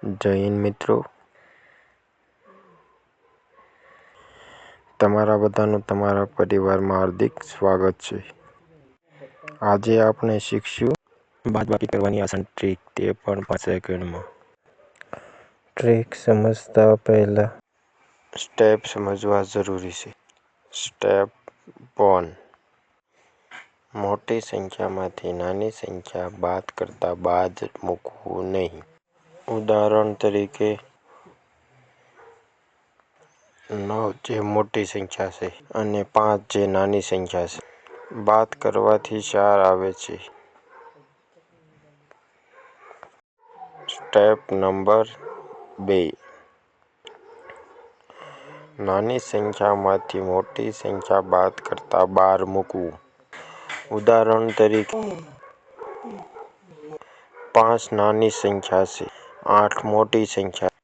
જય હિન્દ મિત્રો, તમારા બધાનું તમારા પરિવારમાં હાર્દિક સ્વાગત છે. આજે આપણે શીખશું બાદબાકી કરવાની આસાન ટ્રીક, તે પણ 5 સેકન્ડમાં. ટ્રીક સમજતા પહેલા સ્ટેપ સમજવા જરૂરી છે. સ્ટેપ 1, મોટી સંખ્યામાંથી નાની સંખ્યા બાદ કરતા બાદ મૂકવું નહીં. ઉદાહરણ તરીકે 9 જે મોટી સંખ્યા છે અને 5 જે નાની સંખ્યા છે. બાદ કરવાથી 4 આવે છે. સ્ટેપ નંબર 2, નાની સંખ્યામાંથી મોટી સંખ્યા બાદ કરતા 12 મૂકવું. ઉદાહરણ તરીકે 5 નાની સંખ્યા છે, 8 મોટી સંખ્યા છે.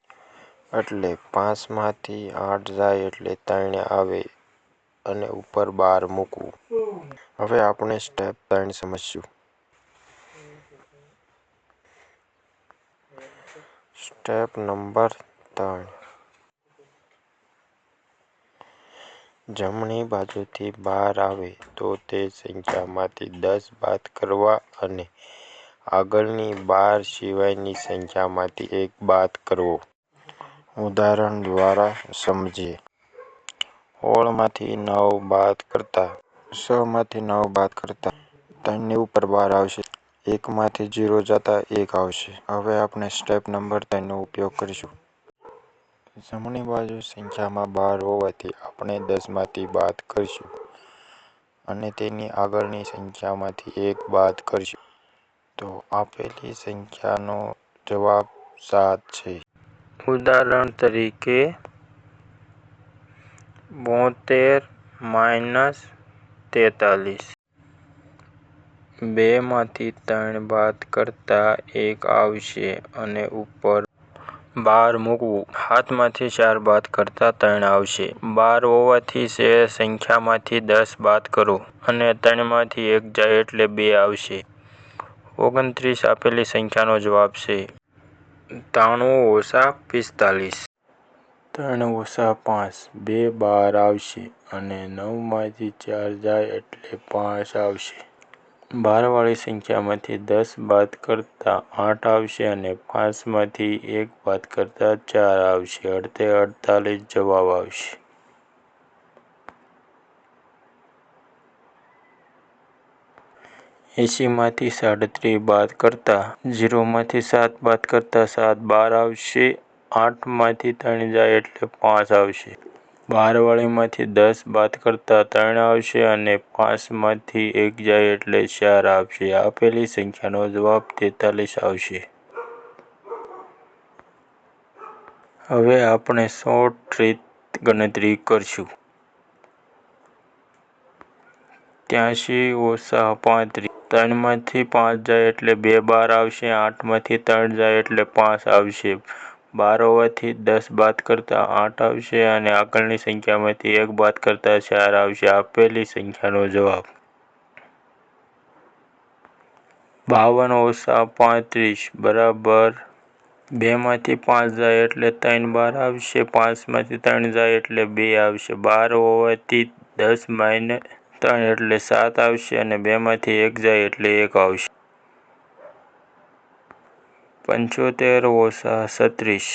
એટલે 5 માંથી 8 જાય એટલે 3 આવે અને ઉપર 12 મૂકવું. હવે આપણે સ્ટેપ 3 સમજશું. સ્ટેપ નંબર 3, જમણી બાજુથી 12 આવે તો તે સંખ્યામાંથી 10 બાદ કરવા અને આગળની 12 સિવાયની સંખ્યામાંથી 1 બાદ કરવો. ઉદાહરણ દ્વારા સમજીએ. 16 માંથી 9 બાદ કરતા 6 માંથી 9 બાદ કરતા 3 ની ઉપર 12 આવશે. 1 માંથી 0 જતા 1 આવશે. હવે આપણે સ્ટેપ નંબર 3 નો ઉપયોગ કરીશું. જમણી બાજુ સંખ્યામાં 12 હોવાથી આપણે 10 માંથી બાદ કરીશું અને તેની આગળની સંખ્યામાંથી 1 બાદ કરીશું. તો આપેલી સંખ્યાનો જવાબ 7 છે. ઉદાહરણ તરીકે 72 - 43. 2 માંથી 3 બાદ કરતા 1 આવશે અને ઉપર 12 મૂકવું. 7 માંથી 4 બાદ કરતા 3 આવશે. 12 હોવાથી શેષ સંખ્યામાંથી 10 બાદ કરો અને 3 માંથી 1 જાય એટલે 2 આવશે. 29 આપેલી સંખ્યાનો જવાબ છે. 93 - 45. 3 - 5 2 બહાર આવશે અને 9 માંથી 4 જાય એટલે 5 આવશે. 12 વાળી સંખ્યામાંથી 10 બાદ કરતા 8 આવશે અને 5 માંથી 1 બાદ કરતા 4 આવશે. અડધે 48 જવાબ આવશે. એંસી માંથી 37 બાદ કરતા 0 માંથી 7 બાદ કરતા 7 12 આવશે. 8 માંથી 3 જાય એટલે 5 આવશે. 12 વાળીમાંથી 10 બાદ કરતા 3 આવશે અને 5 માંથી 1 જાય એટલે 4 આવશે. આપેલી સંખ્યાનો જવાબ 43 આવશે. હવે આપણે શોર્ટ રીત ગણતરી કરશું. 83 - 35. 3 માંથી 5 જાય એટલે 2 બહાર આવશે. 8 માંથી 3 જાય એટલે 5 આવશે. 12 હોવાથી 10 બાદ કરતા 8 આવશે અને આગળની સંખ્યામાંથી 1 બાદ કરતા 4 આવશે. આપેલી સંખ્યાનો જવાબ 52 - 35 બરાબર 2 માંથી 5 જાય એટલે 3 બહાર આવશે. 5 માંથી 3 જાય એટલે 2 આવશે. 12 હોવાથી 10 - 3 એટલે 7 આવશે અને 2 માંથી 1 જાય એટલે 1 આવશે. 75 - 36.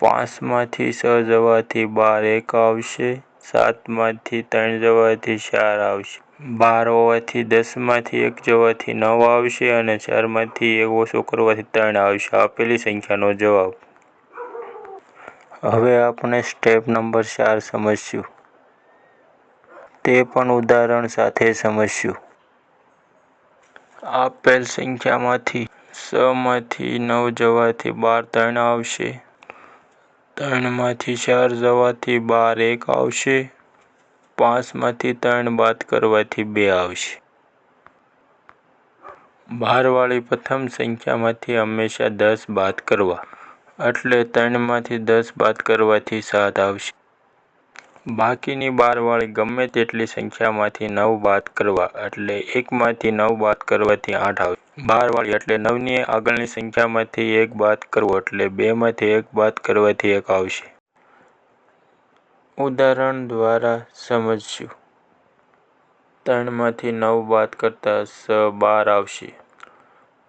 5 માંથી 6 જવાથી 12 1 આવશે. 7 માંથી 3 જવાથી 4 આવશે. 12 હોવાથી 10 માંથી 1 જવાથી 9 આવશે અને 4 માંથી 1 ઓછો કરવાથી 3 આવશે. આપેલી સંખ્યાનો જવાબ. હવે આપણે સ્ટેપ નંબર 4 સમજશું. તે પણ ઉદાહરણ સાથે સમજશું. આપેલ સંખ્યામાંથી 6 માંથી 9 જવાથી 12 3 આવશે. 3 માંથી 4 જવાથી 12 1 આવશે. 5 માંથી 3 બાદ કરવાથી 2 આવશે. 12 વાળી પ્રથમ સંખ્યામાંથી હંમેશા 10 બાદ કરવા એટલે 3 માંથી 10 બાદ કરવાથી 7 આવશે. બાકીની બારવાળી ગમે તેટલી સંખ્યામાંથી 9 બાદ કરવા એટલે 1માંથી 9 બાદ કરવાથી 8 આવશે. બારવાળી એટલે 9ની આગળની સંખ્યામાંથી 1 બાદ કરવો એટલે 2માંથી 1 બાદ કરવાથી 1 આવશે. ઉદાહરણ દ્વારા સમજશું. 3માંથી 9 બાદ કરતા 6 12 આવશે.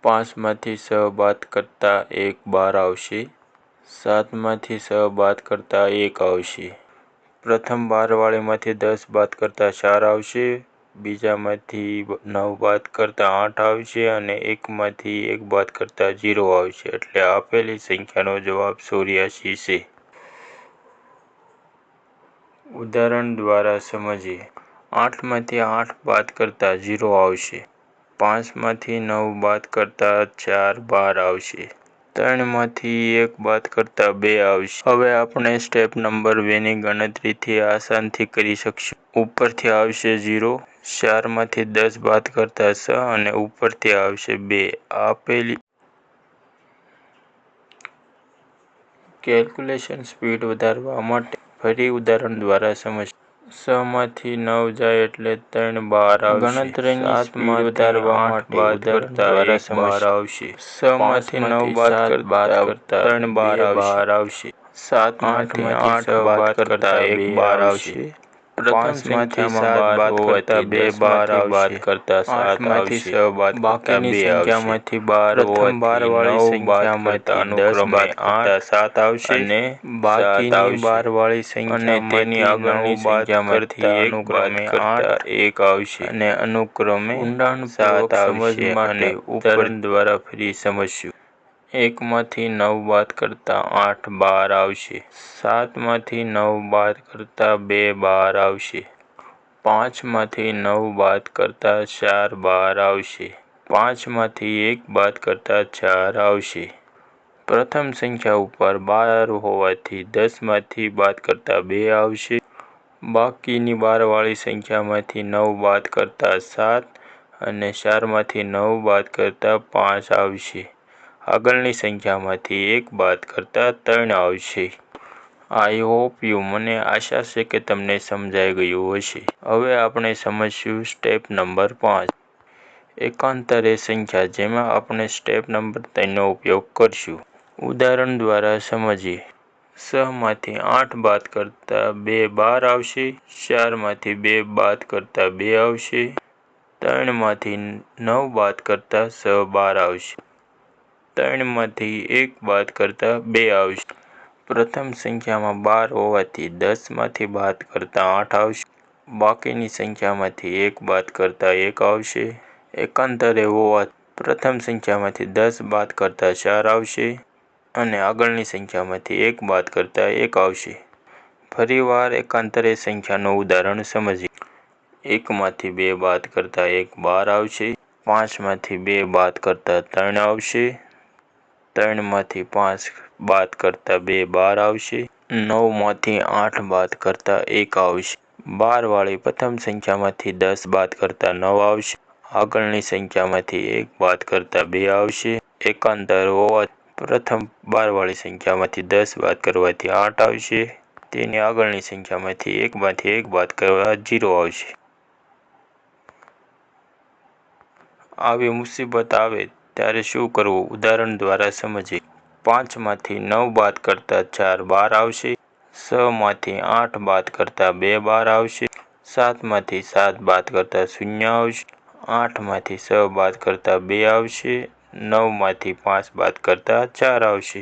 5માંથી 6 બાદ કરતા 1 12 આવશે. 7માંથી 6 બાદ કરતા 1 આવશે. પ્રથમ બારવાળીમાંથી 10 બાદ કરતા 4 આવશે. બીજામાંથી 9 બાદ કરતા 8 આવશે અને 1માંથી 1 બાદ કરતા 0 આવશે. એટલે આપેલી સંખ્યાનો જવાબ 84 છે. ઉદાહરણ દ્વારા સમજીએ. 8માંથી 8 બાદ કરતા 0 આવશે. 5માંથી 9 બાદ કરતા 4 12 આવશે. 3માંથી 1 બાદ કરતા 2 આવશે. હવે આપણે સ્ટેપ નંબર 2ની ગણતરીથી આસાનથી કરી શકશું. ઉપરથી આવશે 0, 4માંથી 10 બાદ કરતા 6 અને ઉપરથી આવશે 2. આપેલી કેલ્ક્યુલેશન સ્પીડ વધારવા માટે ફરી ઉદાહરણ દ્વારા સમજીએ. 6માંથી 9 જાય એટલે 3 12 આવશે. ગણતરીની સ્પીડ વધારવા માટે ઉદાહરણ દ્વારા 12 આવશે. 6માંથી 9 બાદ કરતા 3 12 આવશે. 7માંથી 8 બાદ કરતા 1 12 આવશે. પ્રથમમાંથી 7 બાદ કરતા 2 12 આવશે. 8માંથી 6 બાદ કરતા 2 આવશે. પ્રથમ બારવાળી સંખ્યામાંથી અનુક્રમે 8 7 આવશે અને બાકીની બારવાળી સંખ્યામાંથી આગળની સંખ્યામાંથી અનુક્રમે 8 1 આવશે અને અનુક્રમે ઊંડાણપૂર્વક સમજ માટે ઉદાહરણ દ્વારા ફરી સમજશું. 1માંથી 9 બાદ કરતા 8 12 આવશે. 7માંથી 9 બાદ કરતા 2 12 આવશે. 5માંથી 9 બાદ કરતા 4 12 આવશે. 5માંથી 1 બાદ કરતા 4 આવશે. પ્રથમ સંખ્યા ઉપર 12 હોવાથી 10માંથી બાદ કરતા 2 આવશે. બાકીની બારવાળી સંખ્યામાંથી 9 બાદ કરતા 7 અને 4માંથી 9 બાદ કરતા 5 આવશે. આગળની સંખ્યામાંથી 1 બાદ કરતા 3 આવશે. I hope you. મને આશા છે કે તમને સમજાઈ ગયું હશે. હવે આપણે સમજશું સ્ટેપ નંબર 5. એકાંતરે સંખ્યા, જેમાં આપણે સ્ટેપ નંબર 3નો ઉપયોગ કરશું. ઉદાહરણ દ્વારા સમજીએ. 6માંથી 8 બાદ કરતા 2 12 આવશે. 4માંથી 2 બાદ કરતા 2 આવશે. 3માંથી 9 બાદ કરતા 6 12 આવશે. 3માંથી 1 બાદ કરતા 2 આવશે. પ્રથમ સંખ્યામાં 12 હોવાથી 10માંથી બાદ કરતા 8 આવશે. બાકીની સંખ્યામાંથી 1 બાદ કરતા 1 આવશે. એકાંતરે હોવાથી પ્રથમ સંખ્યામાંથી 10 બાદ કરતા 4 આવશે અને આગળની સંખ્યામાંથી 1 બાદ કરતા 1 આવશે. ફરીવાર એકાંતરે સંખ્યાનું ઉદાહરણ સમજીએ. 1માંથી 2 બાદ કરતા 1 12 આવશે. 5માંથી 2 બાદ કરતા 3 આવશે. 3માંથી 5 બાદ કરતા 2 12 આવશે. 9માંથી 8 બાદ કરતા 1 આવશે. બારવાળી પ્રથમ સંખ્યામાંથી 10 બાદ કરતા 9 આવશે. આગળની સંખ્યામાંથી 1 બાદ કરતા 2 આવશે. એકાંતર હોવાથી પ્રથમ બારવાળી સંખ્યામાંથી 10 બાદ કરવાથી 8 આવશે. તેની આગળની સંખ્યામાંથી 1 બાદ કરવા 0 આવશે. આવી મુસીબત આવે ત્યારે શું કરવું? ઉદાહરણ દ્વારા સમજીએ. 5માંથી 9 બાદ કરતા 4 12 આવશે. 6માંથી 8 બાદ કરતા 2 12 આવશે. 7માંથી 7 બાદ કરતા 0 આવશે. 8માંથી 6 બાદ કરતા 2 આવશે. 9માંથી 5 બાદ કરતા 4 આવશે.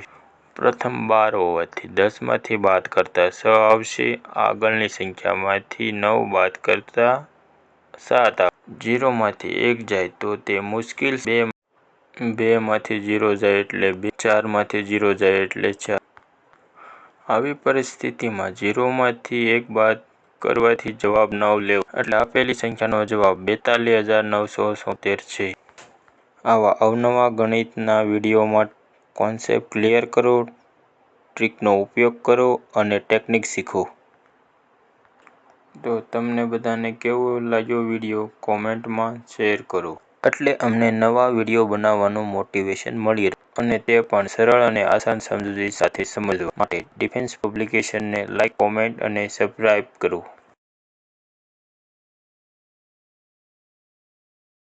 પ્રથમ 12 હોવાથી 10માંથી બાદ કરતા 6 આવશે. આગળની સંખ્યામાંથી 9 બાદ કરતા 7 આવશે. 0માંથી 1 જાય તો તે મુશ્કેલ. 2માંથી 0 જાય એટલે 2. 4માંથી 0 જાય એટલે 4. આવી પરિસ્થિતિમાં 0માંથી 1 બાદ કરવાથી જવાબ 9 લેવો એટલે આપેલી સંખ્યાનો જવાબ 42,976 છે. આવા અવનવા ગણિતના વિડીયો માટે કોન્સેપ્ટ ક્લિયર કરો, ટ્રીકનો ઉપયોગ કરો અને ટેકનિક શીખો. તો તમને બધાને કેવો લાગ્યો વિડીયો? કોમેન્ટમાં શેર કરો. એટલે અમને નવા વિડીયો બનાવવાનું મોટિવેશન મળી રહે અને તે પણ સરળ અને આસાન સમજૂતી સાથે સમજવા માટે ડિફેન્સ પબ્લિકેશનને લાઇક, કોમેન્ટ અને સબસ્ક્રાઇબ કરો.